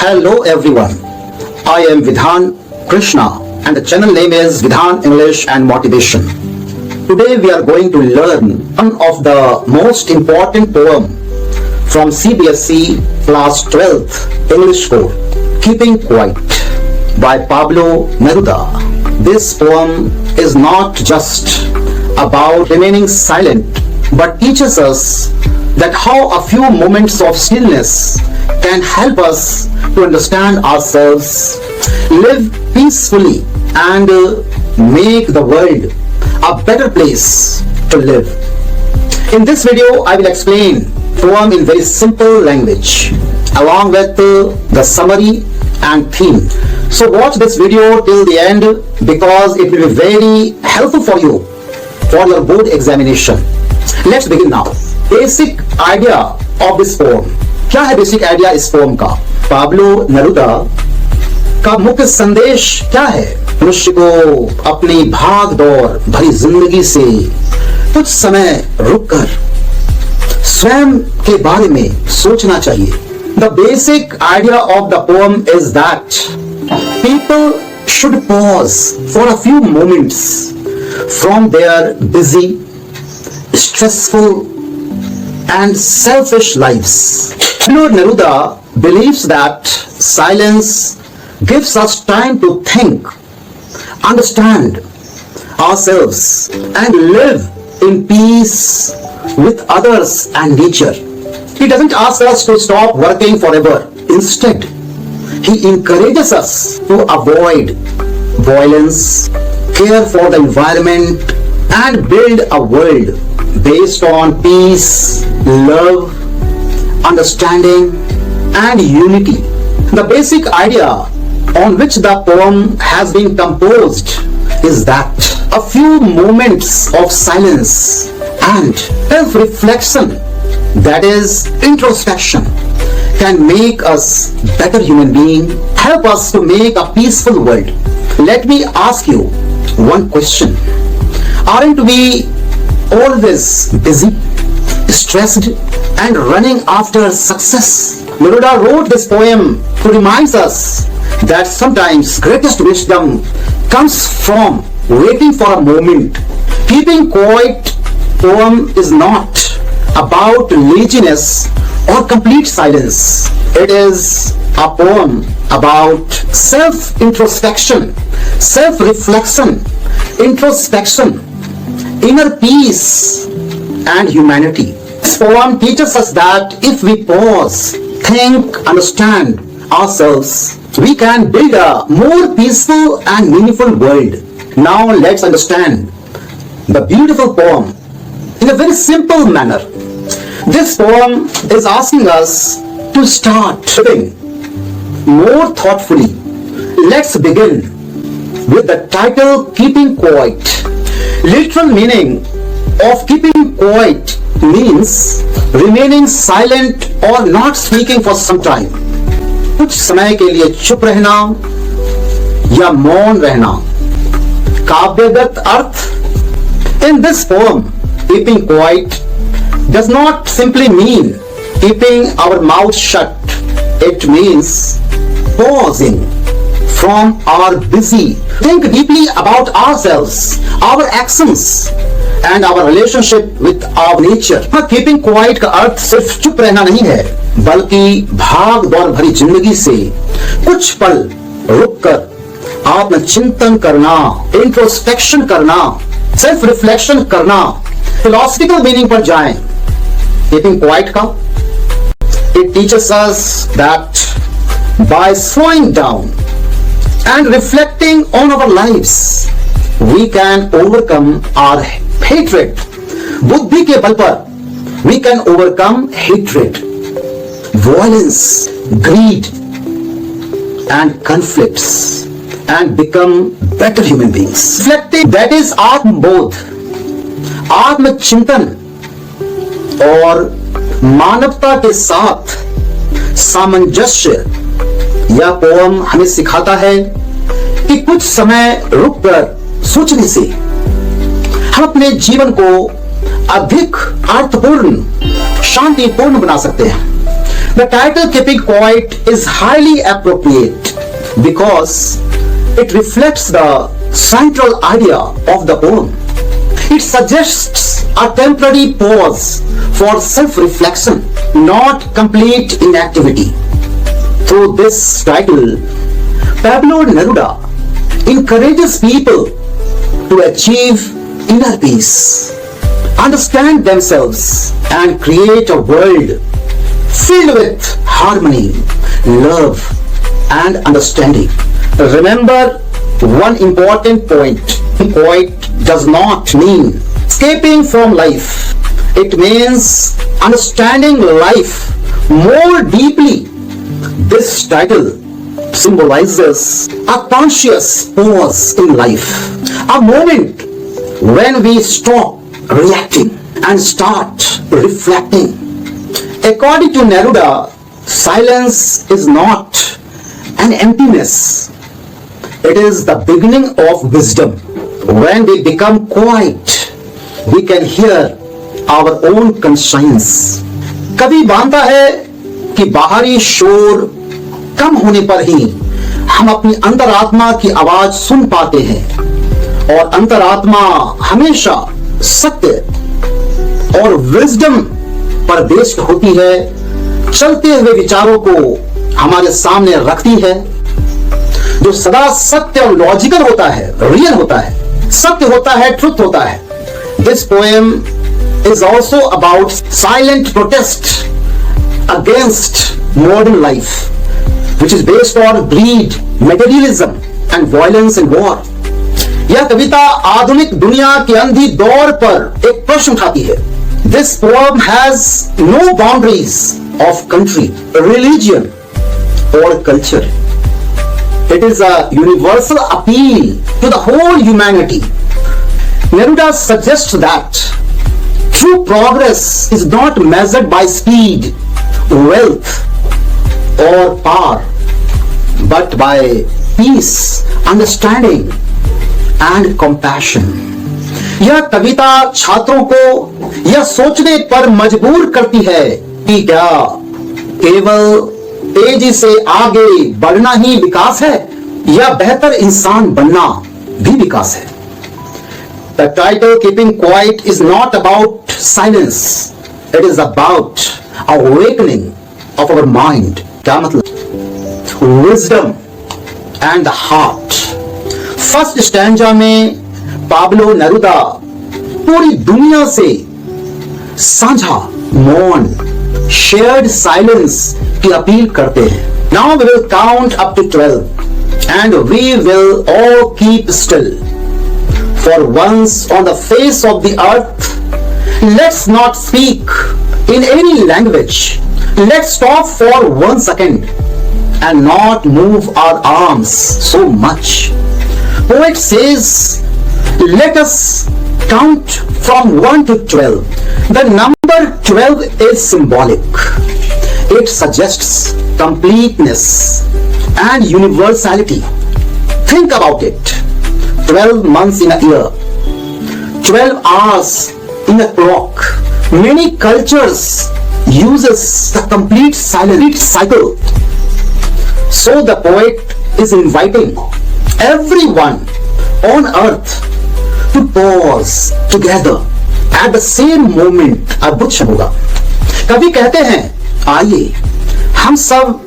Hello everyone, I am Bidhan Krishna and the channel name is Bidhan English and Motivation. Today we are going to learn one of the most important poem from CBSE Class 12th English course, Keeping Quiet by Pablo Neruda. This poem is not just about remaining silent but teaches us that how a few moments of stillness can help us to understand ourselves, live peacefully and make the world a better place to live. In this video, I will explain poem in very simple language along with the summary and theme. So watch this video till the end because it will be very helpful for you for your board examination. Let's begin now. Basic idea of this poem. क्या है basic idea इस pome का? Pablo Neruda का मुख्य संदेश क्या है? मनुष्य को अपनी भाग दौड़ भरी जिंदगी से कुछ समय रुककर स्वयं के बारे में सोचना चाहिए. The basic idea of the poem is that people should pause for a few moments from their busy, stressful and selfish lives. Pablo Neruda believes that silence gives us time to think, understand ourselves and live in peace with others and nature. He doesn't ask us to stop working forever. Instead, he encourages us to avoid violence, care for the environment and build a world based on peace, love, understanding and unity. The basic idea on which the poem has been composed is that a few moments of silence and self-reflection, that is introspection, can make us better human beings, help us to make a peaceful world. Let me ask you one question. Aren't we always busy, stressed and running after success? Neruda wrote this poem to remind us that sometimes greatest wisdom comes from waiting for a moment. Keeping Quiet poem is not about laziness or complete silence. It is a poem about self-introspection, self-reflection, introspection, inner peace and humanity. This poem teaches us that if we pause, think, understand ourselves, we can build a more peaceful and meaningful world. Now let's understand the beautiful poem in a very simple manner. This poem is asking us to start living more thoughtfully. Let's begin with the title Keeping Quiet. Literal meaning of keeping quiet means remaining silent or not speaking for some time. कुछ समय के लिए चुप रहना या मौन रहना. काव्यगत अर्थ. In this poem, keeping quiet does not simply mean keeping our mouth shut. It means pausing from our busy. Think deeply about ourselves, our actions and our relationship with our nature. Keeping quiet का अर्थ सिर्फ चुप रहना नहीं है, बल्कि भाग दौड़ भरी जिंदगी से कुछ पल रुककर आत्मचिंतन करना, इंट्रोस्पेक्शन करना, सेल्फ रिफ्लेक्शन करना. फिलोसफिकल मीनिंग पर जाएं कीपिंग क्वाइट का. It teaches us that by slowing down and reflecting on our lives, we can overcome our hatred. बुद्धि के बल पर we can overcome hatred, violence, greed and conflicts and become better human beings. Reflecting, that is आत्मबोध, आत्मचिंतन और मानवता के साथ सामंजस्य. यह पोम हमें सिखाता है कि कुछ समय रुककर सोचने से हम अपने जीवन को अधिक अर्थपूर्ण, शांतिपूर्ण बना सकते हैं. The title keeping quiet is highly appropriate because it reflects the central idea of the poem. It suggests a temporary pause for self-reflection, not complete inactivity. Through this title, Pablo Neruda encourages people to achieve inner peace, understand themselves, and create a world filled with harmony, love, and understanding. Remember one important point. Poet does not mean escaping from life. It means understanding life more deeply. This title symbolizes a conscious pause in life, a moment when we stop reacting and start reflecting. According to Neruda, silence is not an emptiness. It is the beginning of wisdom. When we become quiet, we can hear our own conscience. कवि मानता है कि बाहरी शोर कम होने पर ही हम अपनी अंतरात्मा की आवाज सुन पाते हैं और अंतरात्मा हमेशा सत्य और विजडम पर बेस्ड होती है, चलते हुए विचारों को हमारे सामने रखती है, जो सदा सत्य और लॉजिकल होता है, रियल होता है, सत्य होता है, ट्रुथ होता है. This poem is also about silent protest against modern life, which is based on greed, materialism, and violence and war. यह कविता आधुनिक दुनिया के अंधी दौर पर एक प्रश्न उठाती है. This poem has no boundaries of country, religion, or culture. It is a universal appeal to the whole humanity. Neruda suggests that true progress is not measured by speed, wealth, or power, but by peace, understanding, and compassion. यह कविता छात्रों को यह सोचने पर मजबूर करती है कि क्या केवल तेजी से आगे बढ़ना ही विकास है या बेहतर इंसान बनना भी विकास है. The title Keeping Quiet is not about silence. It is about awakening of our mind. क्या मतलब? Wisdom and the heart. First stanza में पाब्लो नेरुदा पूरी दुनिया से साझा मौन, शेयर्ड साइलेंस की अपील करते हैं. Now we will count up to 12 and we will all keep still. For once on the face of the earth let's not speak in any language. Let's stop for 1 second and not move our arms so much. Poet says, let us count from 1 to 12. The number 12 is symbolic. It suggests completeness and universality. Think about it. 12 months in a year, 12 hours in a clock. Many cultures uses the complete silent cycle. So the poet is inviting everyone on earth to pause together at the same moment. अद्भुत शब्द होगा. कवि कहते हैं, आइए हम सब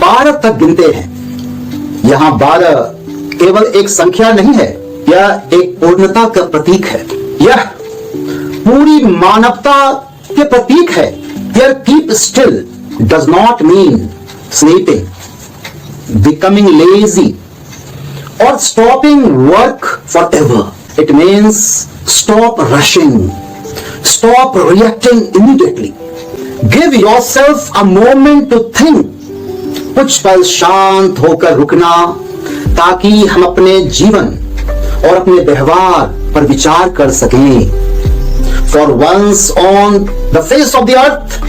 12 तक गिनते हैं. यहाँ 12 केवल एक संख्या नहीं है, यह एक पूर्णता का प्रतीक है. यह पूरी मानवता के प्रतीक है. Here keep still does not mean sleeping, becoming lazy, or stopping work forever. It means stop rushing, stop reacting immediately. Give yourself a moment to think. कुछ पल शांत होकर रुकना ताकि हम अपने जीवन और अपने व्यवहार पर विचार कर सकें. For once on the face of the earth,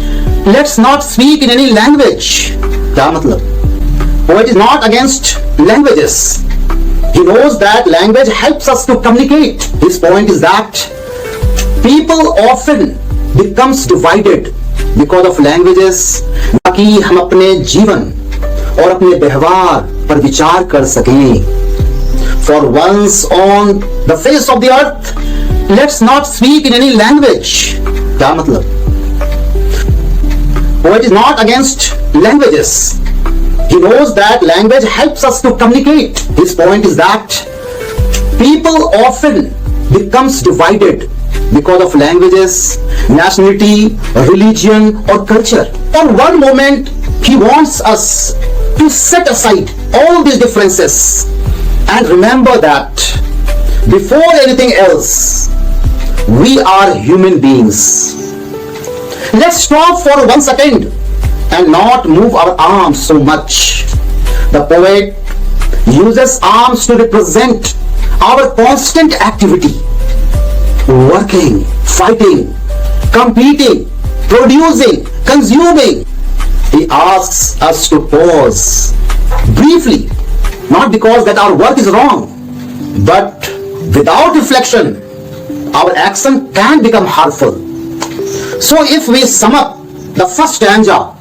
let's not speak in any language. क्या मतलब? Poet is not against languages. He knows that language helps us to communicate. His point is that people often becomes divided because of languages, ताकि हम अपने जीवन और अपने व्यवहार पर विचार कर सकें. For once on the face of the earth, let's not speak in any language. क्या मतलब? Poet is not against languages. He knows that language helps us to communicate. His point is that people often becomes divided because of languages, nationality, religion or culture. For one moment, he wants us to set aside all these differences and remember that before anything else, we are human beings. Let's stop for 1 second and not move our arms so much. The poet uses arms to represent our constant activity. Working, fighting, competing, producing, consuming. He asks us to pause briefly, not because that our work is wrong, but without reflection, our action can become harmful. So if we sum up the first stanza,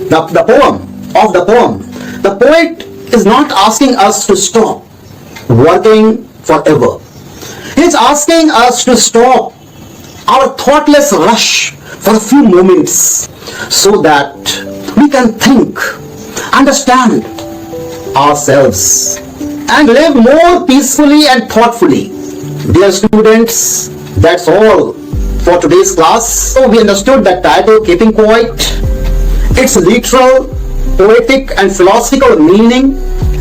the poem, the poet is not asking us to stop working forever. He is asking us to stop our thoughtless rush for a few moments so that we can think, understand ourselves and live more peacefully and thoughtfully. Dear students, that's all for today's class. So we understood the title Keeping Quiet, its literal, poetic and philosophical meaning,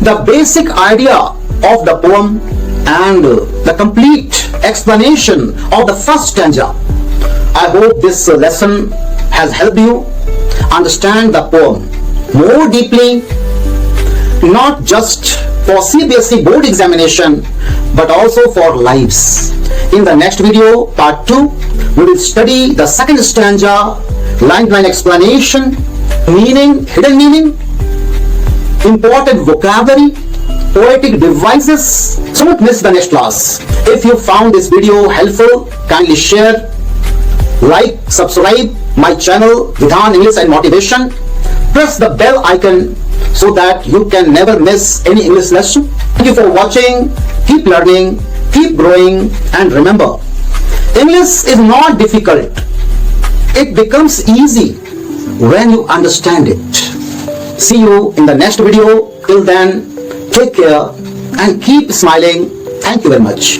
the basic idea of the poem and the complete explanation of the first stanza. I hope this lesson has helped you understand the poem more deeply, not just for CBSE board examination but also for lives. In the next video, part 2, we will study the second stanza, line-by-line explanation, meaning, hidden meaning, important vocabulary, poetic devices. So don't miss the next class. If you found this video helpful, kindly share, like, subscribe my channel Vidhan English and Motivation. Press the bell icon so that you can never miss any English lesson. Thank you for watching. Keep learning, keep growing, and remember, English is not difficult. It becomes easy when you understand it. See you in the next video. Till then, take care and keep smiling. Thank you very much.